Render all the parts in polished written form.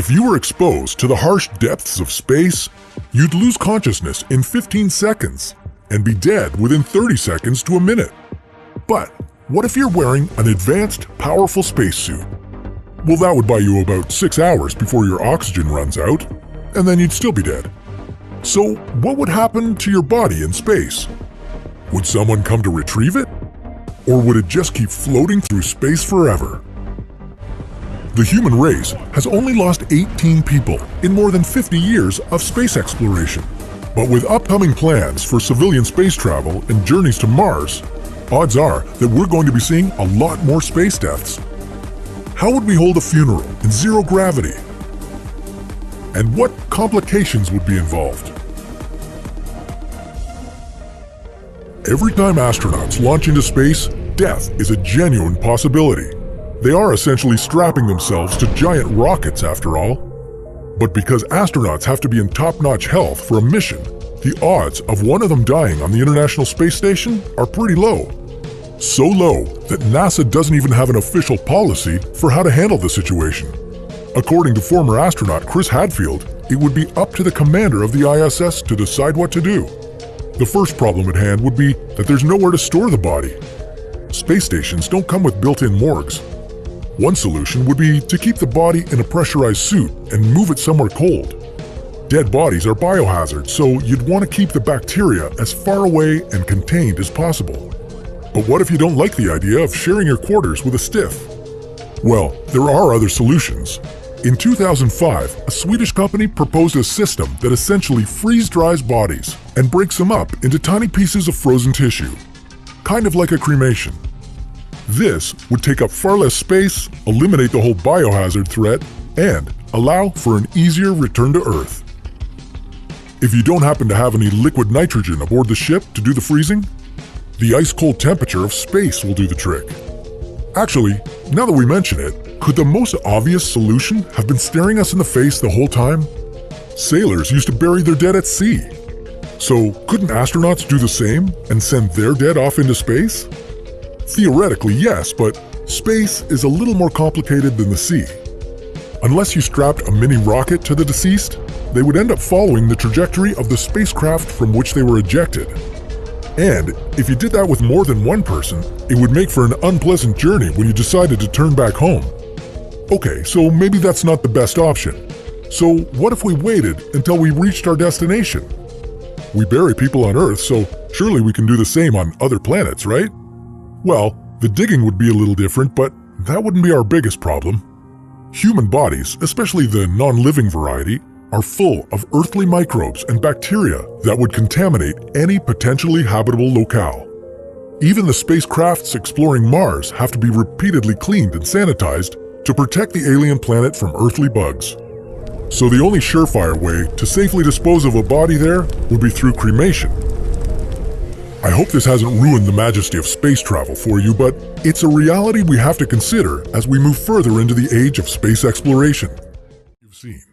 If you were exposed to the harsh depths of space, you'd lose consciousness in 15 seconds and be dead within 30 seconds to a minute. But what if you're wearing an advanced, powerful spacesuit? Well, that would buy you about 6 hours before your oxygen runs out, and then you'd still be dead. So what would happen to your body in space? Would someone come to retrieve it? Or would it just keep floating through space forever? The human race has only lost 18 people in more than 50 years of space exploration. But with upcoming plans for civilian space travel and journeys to Mars, odds are that we're going to be seeing a lot more space deaths. How would we hold a funeral in zero gravity? And what complications would be involved? Every time astronauts launch into space, death is a genuine possibility. They are essentially strapping themselves to giant rockets after all. But because astronauts have to be in top-notch health for a mission, the odds of one of them dying on the International Space Station are pretty low. So low that NASA doesn't even have an official policy for how to handle the situation. According to former astronaut Chris Hadfield, it would be up to the commander of the ISS to decide what to do. The first problem at hand would be that there's nowhere to store the body. Space stations don't come with built-in morgues. One solution would be to keep the body in a pressurized suit and move it somewhere cold. Dead bodies are biohazards, so you'd want to keep the bacteria as far away and contained as possible. But what if you don't like the idea of sharing your quarters with a stiff? Well, there are other solutions. In 2005, a Swedish company proposed a system that essentially freeze-dries bodies and breaks them up into tiny pieces of frozen tissue, kind of like a cremation. This would take up far less space, eliminate the whole biohazard threat, and allow for an easier return to Earth. If you don't happen to have any liquid nitrogen aboard the ship to do the freezing, the ice-cold temperature of space will do the trick. Actually, now that we mention it, could the most obvious solution have been staring us in the face the whole time? Sailors used to bury their dead at sea. So couldn't astronauts do the same and send their dead off into space? Theoretically, yes, but space is a little more complicated than the sea. Unless you strapped a mini rocket to the deceased, they would end up following the trajectory of the spacecraft from which they were ejected. And if you did that with more than one person, it would make for an unpleasant journey when you decided to turn back home. Okay, so maybe that's not the best option. So what if we waited until we reached our destination? We bury people on Earth, so surely we can do the same on other planets, right? Well, the digging would be a little different, but that wouldn't be our biggest problem. Human bodies, especially the non-living variety, are full of earthly microbes and bacteria that would contaminate any potentially habitable locale. Even the spacecrafts exploring Mars have to be repeatedly cleaned and sanitized to protect the alien planet from earthly bugs. So the only surefire way to safely dispose of a body there would be through cremation. I hope this hasn't ruined the majesty of space travel for you, but it's a reality we have to consider as we move further into the age of space exploration. You've seen.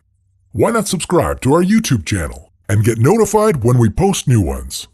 Why not subscribe to our YouTube channel and get notified when we post new ones?